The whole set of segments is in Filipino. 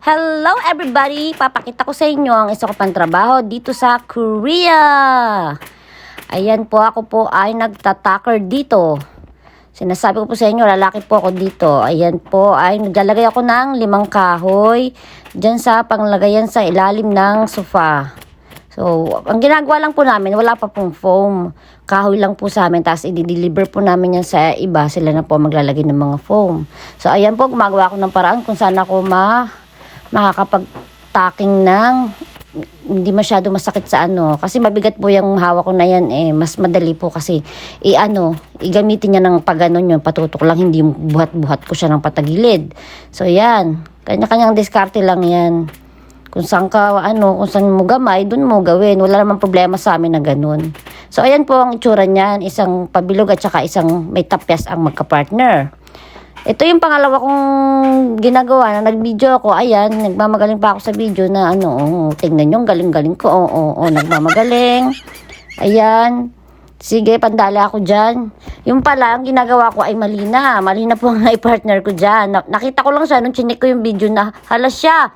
Hello everybody! Papakita ko sa inyo ang isa ko pang trabaho dito sa Korea. Ayan po, ako po ay nagtataker dito. Sinasabi ko po sa inyo, lalaki po ako dito. Ayan po, ay naglalagay ako ng 5 kahoy dyan sa panglagayan sa ilalim ng sofa. So, ang ginagawa lang po namin, wala pa pong foam. Kahoy lang po sa amin, tapos i-deliver po namin yan sa iba. Sila na po maglalagay ng mga foam. So, ayan po, gumagawa ako ng paraan kung saan ako makakapag-tacking ng hindi masyado masakit sa ano. Kasi mabigat po yung hawak ko na yan eh. Mas madali po kasi igamitin niya ng pag-ganon yun. Patutok lang, hindi yung buhat-buhat ko siya ng patagilid. So, yan. Kanya-kanyang diskarte lang yan. Kung saan kung saan mo gamay, dun mo gawin. Wala namang problema sa amin na ganun. So, ayan po ang itsura niyan. Isang pabilog at saka isang may tapyas ang magka-partner. Ito yung pangalawa kong ginagawa na nag-video ako. Ayan, nagmamagaling pa ako sa video na tingnan nyo, galing-galing ko. Nagmamagaling. Ayan. Sige, pandala ako dyan. Yung pala, ang ginagawa ko ay mali na. Mali na po ang partner ko dyan. Nakita ko lang siya nung chinik ko yung video na hala siya.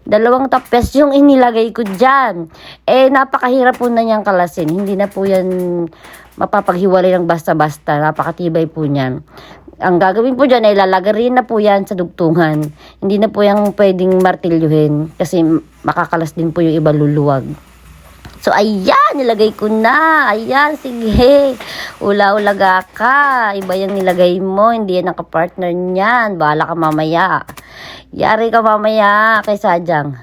2 tapes yung inilagay ko dyan. Napakahirap po na niyang kalasin. Hindi na po yan mapapaghiwalay ng basta-basta. Napakatibay po niyan. Ang gagawin po dyan ay lalagarin na po yan sa dugtungan. Hindi na po yung pwedeng martilyuhin kasi makakalas din po yung iba luluwag. So, ayan, nilagay ko na. Ayan, sige. Ula-ulaga ka. Iba yung nilagay mo. Hindi yan nakapartner niyan. Bahala ka mamaya. Yari ka mamaya kay Sadyang.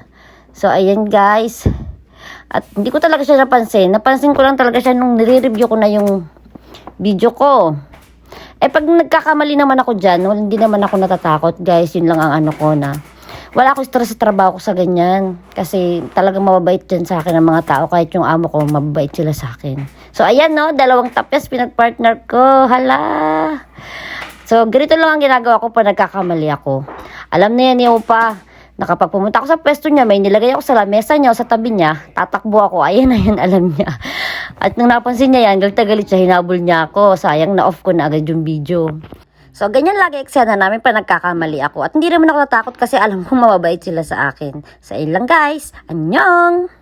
So, ayan guys. At hindi ko talaga siya napansin. Napansin ko lang talaga siya nung nire-review ko na yung video ko. Pag nagkakamali naman ako dyan, hindi naman ako natatakot guys. Yun lang ang ano ko na. Wala akong stress sa trabaho ko sa ganyan. Kasi talagang mababait dyan sa akin ang mga tao. Kahit yung amo ko, mababait sila sa akin. So, ayan 2 tapos pinag-partner ko. Hala! So, ganito lang ang ginagawa ko pag nagkakamali ako. Alam na yan, pa. Na kapag pumunta ako sa pwesto niya, may nilagay ako sa lamesa niya o sa tabi niya, tatakbo ako. Ayan na yan, alam niya. At nung napansin niya yan, galit siya, hinabol niya ako. Sayang, na-off ko na agad yung video. So, ganyan lagi eksena namin pa nagkakamali ako. At hindi naman ako natakot kasi alam ko mababait sila sa akin. Sa ilang guys, annyeong!